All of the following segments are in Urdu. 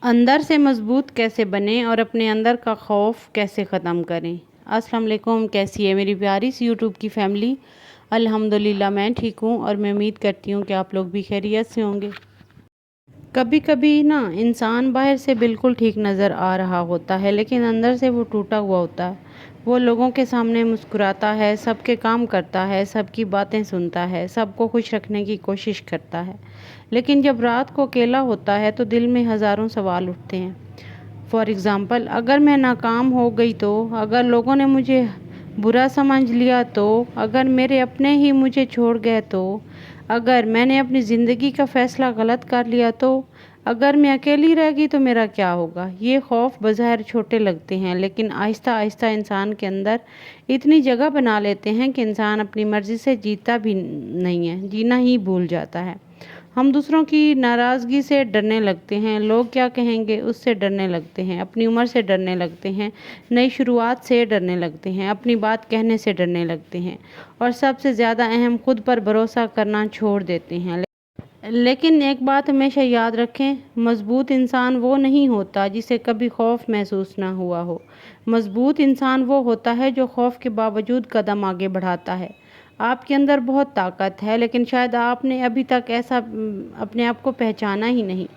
اندر سے مضبوط کیسے بنیں اور اپنے اندر کا خوف کیسے ختم کریں۔ السلام علیکم، کیسی ہے میری پیاری سی یوٹیوب کی فیملی؟ الحمدللہ میں ٹھیک ہوں اور میں امید کرتی ہوں کہ آپ لوگ بھی خیریت سے ہوں گے۔ کبھی کبھی انسان باہر سے بالکل ٹھیک نظر آ رہا ہوتا ہے لیکن اندر سے وہ ٹوٹا ہوا ہوتا ہے۔ وہ لوگوں کے سامنے مسکراتا ہے، سب کے کام کرتا ہے، سب کی باتیں سنتا ہے، سب کو خوش رکھنے کی کوشش کرتا ہے، لیکن جب رات کو اکیلا ہوتا ہے تو دل میں ہزاروں سوال اٹھتے ہیں۔ فار ایگزامپل، اگر میں ناکام ہو گئی تو، اگر لوگوں نے مجھے برا سمجھ لیا تو، اگر میرے اپنے ہی مجھے چھوڑ گئے تو، اگر میں نے اپنی زندگی کا فیصلہ غلط کر لیا تو، اگر میں اکیلی رہ گئی تو میرا کیا ہوگا؟ یہ خوف بظاہر چھوٹے لگتے ہیں لیکن آہستہ آہستہ انسان کے اندر اتنی جگہ بنا لیتے ہیں کہ انسان اپنی مرضی سے جیتا بھی نہیں ہے، جینا ہی بھول جاتا ہے۔ ہم دوسروں کی ناراضگی سے ڈرنے لگتے ہیں، لوگ کیا کہیں گے اس سے ڈرنے لگتے ہیں، اپنی عمر سے ڈرنے لگتے ہیں، نئی شروعات سے ڈرنے لگتے ہیں، اپنی بات کہنے سے ڈرنے لگتے ہیں اور سب سے زیادہ اہم، خود پر بھروسہ کرنا چھوڑ دیتے ہیں۔ لیکن ایک بات ہمیشہ یاد رکھیں، مضبوط انسان وہ نہیں ہوتا جسے کبھی خوف محسوس نہ ہوا ہو۔ مضبوط انسان وہ ہوتا ہے جو خوف کے باوجود قدم آگے بڑھاتا ہے۔ آپ کے اندر بہت طاقت ہے لیکن شاید آپ نے ابھی تک ایسا اپنے آپ کو پہچانا ہی نہیں۔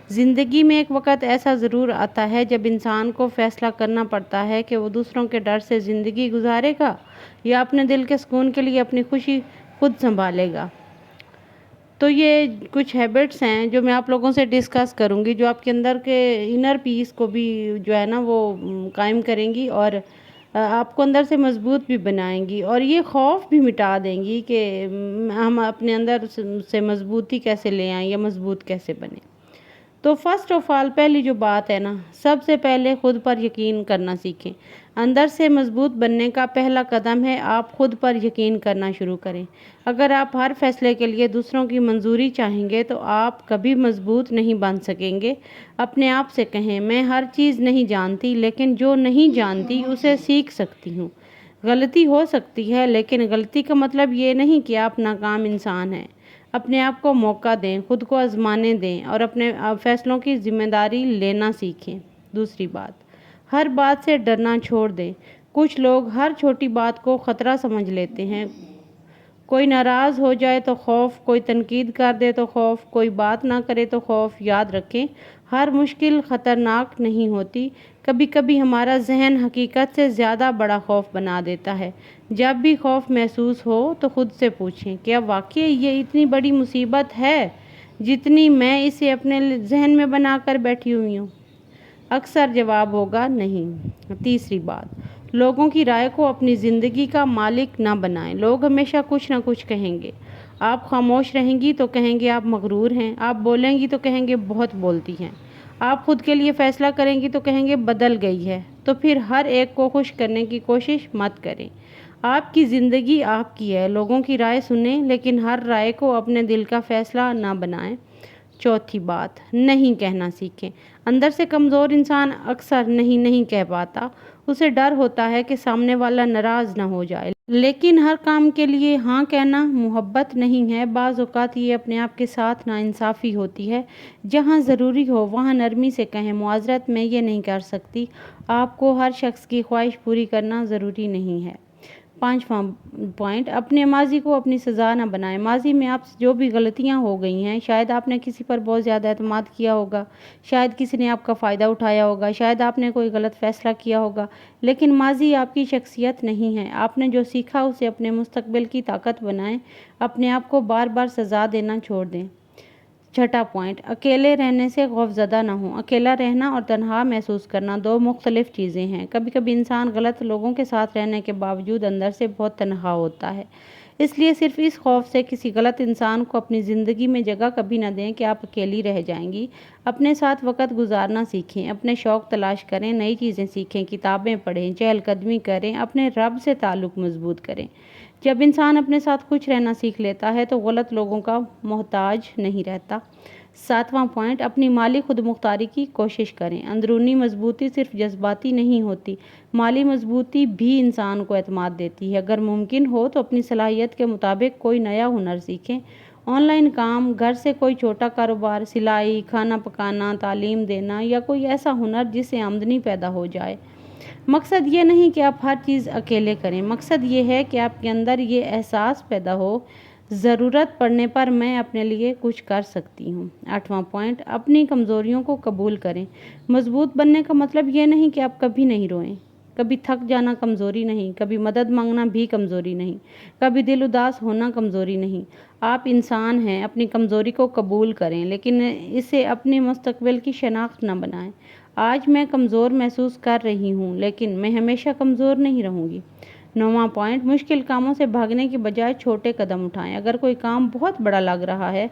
زندگی میں ایک وقت ایسا ضرور آتا ہے جب انسان کو فیصلہ کرنا پڑتا ہے کہ وہ دوسروں کے ڈر سے زندگی گزارے گا یا اپنے دل کے سکون کے لیے اپنی خوشی خود سنبھالے گا۔ تو یہ کچھ ہیبٹس ہیں جو میں آپ لوگوں سے ڈسکس کروں گی، جو آپ کے اندر کے انر پیس کو بھی وہ قائم کریں گی اور آپ کو اندر سے مضبوط بھی بنائیں گی اور یہ خوف بھی مٹا دیں گی کہ ہم اپنے اندر سے مضبوطی کیسے لے آئیں یا مضبوط کیسے بنیں۔ تو فرسٹ آف آل، پہلی جو بات ہے سب سے پہلے خود پر یقین کرنا سیکھیں۔ اندر سے مضبوط بننے کا پہلا قدم ہے آپ خود پر یقین کرنا شروع کریں۔ اگر آپ ہر فیصلے کے لیے دوسروں کی منظوری چاہیں گے تو آپ کبھی مضبوط نہیں بن سکیں گے۔ اپنے آپ سے کہیں، میں ہر چیز نہیں جانتی لیکن جو نہیں جانتی اسے سیکھ سکتی ہوں۔ غلطی ہو سکتی ہے لیکن غلطی کا مطلب یہ نہیں کہ آپ ناکام انسان ہیں۔ اپنے آپ کو موقع دیں، خود کو آزمانے دیں اور اپنے فیصلوں کی ذمہ داری لینا سیکھیں۔ دوسری بات، ہر بات سے ڈرنا چھوڑ دیں۔ کچھ لوگ ہر چھوٹی بات کو خطرہ سمجھ لیتے ہیں۔ کوئی ناراض ہو جائے تو خوف، کوئی تنقید کر دے تو خوف، کوئی بات نہ کرے تو خوف۔ یاد رکھیں، ہر مشکل خطرناک نہیں ہوتی، کبھی کبھی ہمارا ذہن حقیقت سے زیادہ بڑا خوف بنا دیتا ہے۔ جب بھی خوف محسوس ہو تو خود سے پوچھیں، کیا واقعی یہ اتنی بڑی مصیبت ہے جتنی میں اسے اپنے ذہن میں بنا کر بیٹھی ہوئی ہوں؟ اکثر جواب ہوگا نہیں۔ تیسری بات، لوگوں کی رائے کو اپنی زندگی کا مالک نہ بنائیں۔ لوگ ہمیشہ کچھ نہ کچھ کہیں گے۔ آپ خاموش رہیں گی تو کہیں گے آپ مغرور ہیں، آپ بولیں گی تو کہیں گے بہت بولتی ہیں، آپ خود کے لیے فیصلہ کریں گی تو کہیں گے بدل گئی ہے۔ تو پھر ہر ایک کو خوش کرنے کی کوشش مت کریں۔ آپ کی زندگی آپ کی ہے، لوگوں کی رائے سنیں لیکن ہر رائے کو اپنے دل کا فیصلہ نہ بنائیں۔ چوتھی بات، نہیں کہنا سیکھیں۔ اندر سے کمزور انسان اکثر نہیں کہہ پاتا۔ اسے ڈر ہوتا ہے کہ سامنے والا ناراض نہ ہو جائے۔ لیکن ہر کام کے لیے ہاں کہنا محبت نہیں ہے۔ بعض اوقات یہ اپنے آپ کے ساتھ ناانصافی ہوتی ہے۔ جہاں ضروری ہو وہاں نرمی سے کہیں، معذرت میں یہ نہیں کر سکتی۔ آپ کو ہر شخص کی خواہش پوری کرنا ضروری نہیں ہے۔ پانچواں پوائنٹ، اپنے ماضی کو اپنی سزا نہ بنائیں۔ ماضی میں آپ سے جو بھی غلطیاں ہو گئی ہیں، شاید آپ نے کسی پر بہت زیادہ اعتماد کیا ہوگا، شاید کسی نے آپ کا فائدہ اٹھایا ہوگا، شاید آپ نے کوئی غلط فیصلہ کیا ہوگا، لیکن ماضی آپ کی شخصیت نہیں ہے۔ آپ نے جو سیکھا اسے اپنے مستقبل کی طاقت بنائیں، اپنے آپ کو بار بار سزا دینا چھوڑ دیں۔ چھٹا پوائنٹ، اکیلے رہنے سے خوف زدہ نہ ہوں۔ اکیلا رہنا اور تنہا محسوس کرنا دو مختلف چیزیں ہیں۔ کبھی کبھی انسان غلط لوگوں کے ساتھ رہنے کے باوجود اندر سے بہت تنہا ہوتا ہے۔ اس لیے صرف اس خوف سے کسی غلط انسان کو اپنی زندگی میں جگہ کبھی نہ دیں کہ آپ اکیلی رہ جائیں گی۔ اپنے ساتھ وقت گزارنا سیکھیں، اپنے شوق تلاش کریں، نئی چیزیں سیکھیں، کتابیں پڑھیں، چہل قدمی کریں، اپنے رب سے تعلق مضبوط کریں۔ جب انسان اپنے ساتھ خوش رہنا سیکھ لیتا ہے تو غلط لوگوں کا محتاج نہیں رہتا۔ ساتواں پوائنٹ، اپنی مالی خود مختاری کی کوشش کریں۔ اندرونی مضبوطی صرف جذباتی نہیں ہوتی، مالی مضبوطی بھی انسان کو اعتماد دیتی ہے۔ اگر ممکن ہو تو اپنی صلاحیت کے مطابق کوئی نیا ہنر سیکھیں آن لائن کام، گھر سے کوئی چھوٹا کاروبار، سلائی، کھانا پکانا، تعلیم دینا یا کوئی ایسا ہنر جس سے آمدنی پیدا ہو جائے۔ مقصد یہ نہیں کہ آپ ہر چیز اکیلے کریں، مقصد یہ ہے کہ آپ کے اندر یہ احساس پیدا ہو، ضرورت پڑنے پر میں اپنے لیے کچھ کر سکتی ہوں۔ 8واں پوائنٹ، اپنی کمزوریوں کو قبول کریں۔ مضبوط بننے کا مطلب یہ نہیں کہ آپ کبھی نہیں روئیں۔ کبھی تھک جانا کمزوری نہیں، کبھی مدد مانگنا بھی کمزوری نہیں، کبھی دل اداس ہونا کمزوری نہیں۔ آپ انسان ہیں، اپنی کمزوری کو قبول کریں لیکن اسے اپنے مستقبل کی شناخت نہ بنائیں۔ آج میں کمزور محسوس کر رہی ہوں لیکن میں ہمیشہ کمزور نہیں رہوں گی۔ 9واں پوائنٹ، مشکل کاموں سے بھاگنے کی بجائے چھوٹے قدم اٹھائیں۔ اگر کوئی کام بہت بڑا لگ رہا ہے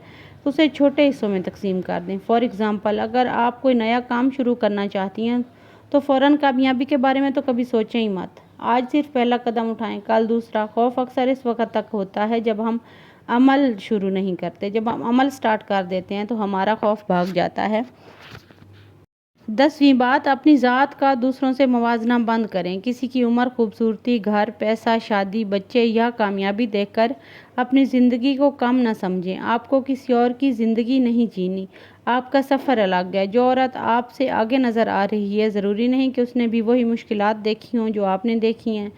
تو اسے چھوٹے حصوں میں تقسیم کر دیں۔ فار ایگزامپل، اگر آپ کوئی نیا کام شروع کرنا چاہتی ہیں تو فوراً کامیابی کے بارے میں تو کبھی سوچیں ہی مت۔ آج صرف پہلا قدم اٹھائیں، کل دوسرا۔ خوف اکثر اس وقت تک ہوتا ہے جب ہم عمل شروع نہیں کرتے۔ جب ہم عمل سٹارٹ کر دیتے ہیں تو ہمارا خوف بھاگ جاتا ہے۔ 10ویں بات، اپنی ذات کا دوسروں سے موازنہ بند کریں۔ کسی کی عمر، خوبصورتی، گھر، پیسہ، شادی، بچے یا کامیابی دیکھ کر اپنی زندگی کو کم نہ سمجھیں۔ آپ کو کسی اور کی زندگی نہیں جینی، آپ کا سفر الگ ہے۔ جو عورت آپ سے آگے نظر آ رہی ہے، ضروری نہیں کہ اس نے بھی وہی مشکلات دیکھی ہوں جو آپ نے دیکھی ہیں۔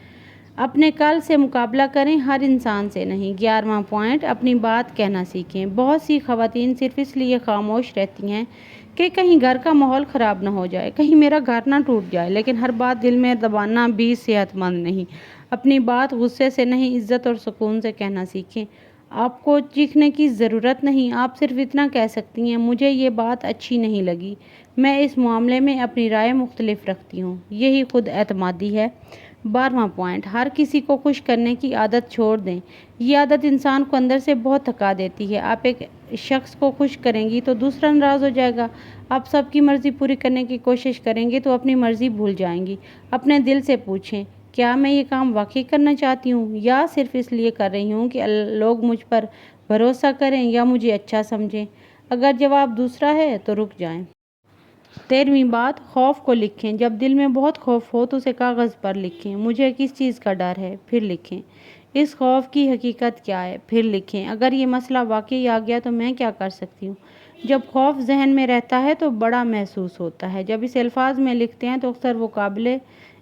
اپنے کل سے مقابلہ کریں، ہر انسان سے نہیں۔ 11واں پوائنٹ، اپنی بات کہنا سیکھیں۔ بہت سی خواتین صرف اس لیے خاموش رہتی ہیں کہ کہیں گھر کا ماحول خراب نہ ہو جائے، کہیں میرا گھر نہ ٹوٹ جائے، لیکن ہر بات دل میں دبانا بھی صحت مند نہیں۔ اپنی بات غصے سے نہیں، عزت اور سکون سے کہنا سیکھیں۔ آپ کو چیخنے کی ضرورت نہیں، آپ صرف اتنا کہہ سکتی ہیں، مجھے یہ بات اچھی نہیں لگی، میں اس معاملے میں اپنی رائے مختلف رکھتی ہوں۔ یہی خود اعتمادی ہے۔ 12واں پوائنٹ، ہر کسی کو خوش کرنے کی عادت چھوڑ دیں۔ یہ عادت انسان کو اندر سے بہت تھکا دیتی ہے۔ آپ ایک شخص کو خوش کریں گی تو دوسرا ناراض ہو جائے گا۔ آپ سب کی مرضی پوری کرنے کی کوشش کریں گے تو اپنی مرضی بھول جائیں گی۔ اپنے دل سے پوچھیں، کیا میں یہ کام واقعی کرنا چاہتی ہوں یا صرف اس لیے کر رہی ہوں کہ لوگ مجھ پر بھروسہ کریں یا مجھے اچھا سمجھیں؟ اگر جواب دوسرا ہے تو رک جائیں۔ 13ویں بات، خوف کو لکھیں۔ جب دل میں بہت خوف ہو تو اسے کاغذ پر لکھیں۔ مجھے کس چیز کا ڈر ہے، پھر لکھیں۔ اس خوف کی حقیقت کیا ہے، پھر لکھیں۔ اگر یہ مسئلہ واقعی آ گیا تو میں کیا کر سکتی ہوں؟ جب خوف ذہن میں رہتا ہے تو بڑا محسوس ہوتا ہے، جب اسے الفاظ میں لکھتے ہیں تو اکثر وہ قابل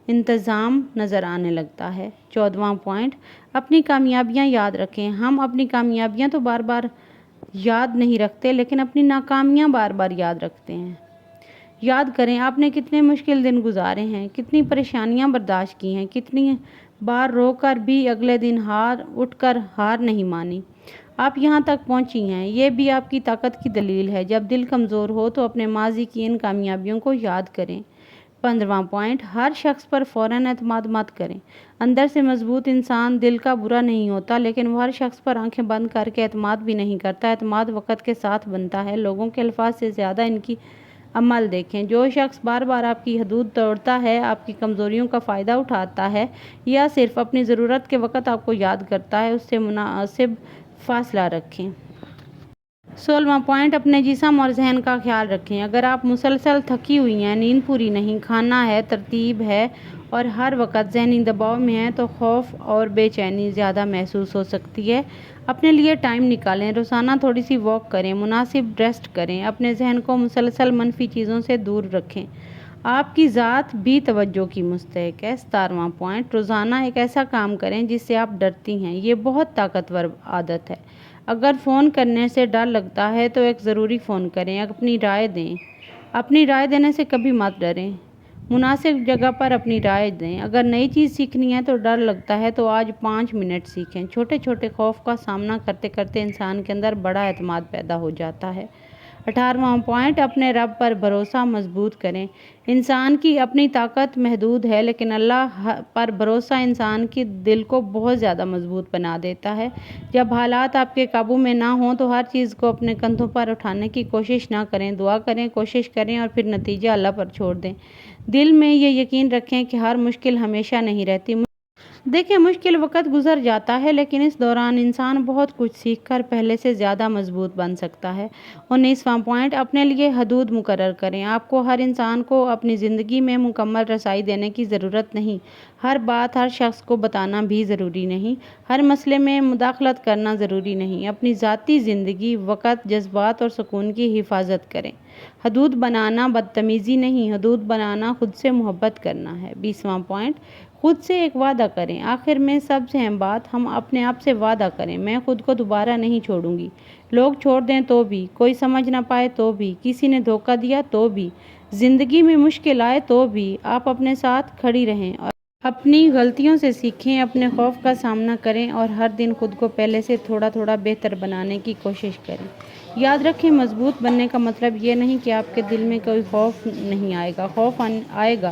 انتظام نظر آنے لگتا ہے۔ 14واں پوائنٹ، اپنی کامیابیاں یاد رکھیں۔ ہم اپنی کامیابیاں تو بار بار یاد نہیں رکھتے لیکن اپنی ناکامیاں بار بار یاد رکھتے ہیں۔ یاد کریں آپ نے کتنے مشکل دن گزارے ہیں، کتنی پریشانیاں برداشت کی ہیں، کتنی بار رو کر بھی اگلے دن اٹھ کر ہار نہیں مانی۔ آپ یہاں تک پہنچی ہیں، یہ بھی آپ کی طاقت کی دلیل ہے۔ جب دل کمزور ہو تو اپنے ماضی کی ان کامیابیوں کو یاد کریں۔ 15واں پوائنٹ، ہر شخص پر فوراً اعتماد مت کریں۔ اندر سے مضبوط انسان دل کا برا نہیں ہوتا لیکن وہ ہر شخص پر آنکھیں بند کر کے اعتماد بھی نہیں کرتا۔ اعتماد وقت کے ساتھ بنتا ہے۔ لوگوں کے الفاظ سے زیادہ ان کی عمل دیکھیں۔ جو شخص بار بار آپ کی حدود توڑتا ہے، آپ کی کمزوریوں کا فائدہ اٹھاتا ہے یا صرف اپنی ضرورت کے وقت آپ کو یاد کرتا ہے، اس سے مناسب فاصلہ رکھیں۔ 16واں پوائنٹ، اپنے جسم اور ذہن کا خیال رکھیں۔ اگر آپ مسلسل تھکی ہوئی ہیں، نیند پوری نہیں، کھانا ہے، ترتیب ہے اور ہر وقت ذہنی دباؤ میں ہیں تو خوف اور بے چینی زیادہ محسوس ہو سکتی ہے۔ اپنے لیے ٹائم نکالیں، روزانہ تھوڑی سی واک کریں، مناسب ریسٹ کریں، اپنے ذہن کو مسلسل منفی چیزوں سے دور رکھیں۔ آپ کی ذات بھی توجہ کی مستحق ہے۔ 17واں پوائنٹ، روزانہ ایک ایسا کام کریں جس سے آپ ڈرتی ہیں۔ یہ بہت طاقتور عادت ہے۔ اگر فون کرنے سے ڈر لگتا ہے تو ایک ضروری فون کریں، اپنی رائے دیں۔ اپنی رائے دینے سے کبھی مت ڈریں، مناسب جگہ پر اپنی رائے دیں۔ اگر نئی چیز سیکھنی ہے تو ڈر لگتا ہے تو آج 5 منٹ سیکھیں۔ چھوٹے چھوٹے خوف کا سامنا کرتے کرتے انسان کے اندر بڑا اعتماد پیدا ہو جاتا ہے۔ 18واں پوائنٹ، اپنے رب پر بھروسہ مضبوط کریں۔ انسان کی اپنی طاقت محدود ہے لیکن اللہ پر بھروسہ انسان کے دل کو بہت زیادہ مضبوط بنا دیتا ہے۔ جب حالات آپ کے قابو میں نہ ہوں تو ہر چیز کو اپنے کندھوں پر اٹھانے کی کوشش نہ کریں۔ دعا کریں، کوشش کریں اور پھر نتیجہ اللہ پر چھوڑ دیں۔ دل میں یہ یقین رکھیں کہ ہر مشکل ہمیشہ نہیں رہتی، دیکھیں مشکل وقت گزر جاتا ہے لیکن اس دوران انسان بہت کچھ سیکھ کر پہلے سے زیادہ مضبوط بن سکتا ہے۔ 19واں پوائنٹ، اپنے لیے حدود مقرر کریں۔ آپ کو ہر انسان کو اپنی زندگی میں مکمل رسائی دینے کی ضرورت نہیں۔ ہر بات ہر شخص کو بتانا بھی ضروری نہیں۔ ہر مسئلے میں مداخلت کرنا ضروری نہیں۔ اپنی ذاتی زندگی، وقت، جذبات اور سکون کی حفاظت کریں۔ حدود بنانا بدتمیزی نہیں، حدود بنانا خود سے محبت کرنا ہے۔ 20واں پوائنٹ، خود سے ایک وعدہ کریں۔ آخر میں سب سے اہم بات، ہم اپنے آپ سے وعدہ کریں، میں خود کو دوبارہ نہیں چھوڑوں گی۔ لوگ چھوڑ دیں تو بھی، کوئی سمجھ نہ پائے تو بھی، کسی نے دھوکہ دیا تو بھی، زندگی میں مشکل آئے تو بھی، آپ اپنے ساتھ کھڑی رہیں اور اپنی غلطیوں سے سیکھیں، اپنے خوف کا سامنا کریں اور ہر دن خود کو پہلے سے تھوڑا تھوڑا بہتر بنانے کی کوشش کریں۔ یاد رکھیں، مضبوط بننے کا مطلب یہ نہیں کہ آپ کے دل میں کوئی خوف نہیں آئے گا۔ خوف آئے گا،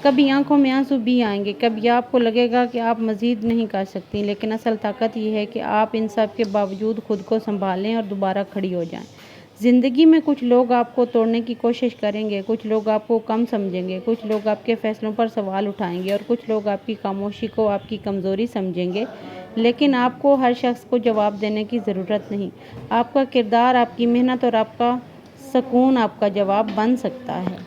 کبھی آنکھوں میں آنسو بھی آئیں گے، کبھی آپ کو لگے گا کہ آپ مزید نہیں کر سکتی، لیکن اصل طاقت یہ ہے کہ آپ ان سب کے باوجود خود کو سنبھالیں اور دوبارہ کھڑی ہو جائیں۔ زندگی میں کچھ لوگ آپ کو توڑنے کی کوشش کریں گے، کچھ لوگ آپ کو کم سمجھیں گے، کچھ لوگ آپ کے فیصلوں پر سوال اٹھائیں گے اور کچھ لوگ آپ کی خاموشی کو آپ کی کمزوری سمجھیں گے، لیکن آپ کو ہر شخص کو جواب دینے کی ضرورت نہیں۔ آپ کا کردار، آپ کی محنت اور آپ کا سکون آپ کا جواب بن سکتا ہے۔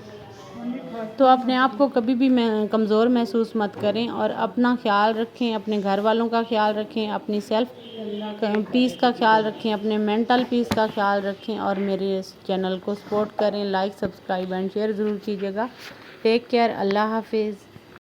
تو اپنے آپ کو کبھی بھی کمزور محسوس مت کریں اور اپنا خیال رکھیں، اپنے گھر والوں کا خیال رکھیں، اپنی سیلف پیس کا خیال رکھیں، اپنے مینٹل پیس کا خیال رکھیں اور میرے اس چینل کو سپورٹ کریں، لائک، سبسکرائب اینڈ شیئر ضرور کیجیے گا۔ ٹیک کیئر، اللہ حافظ۔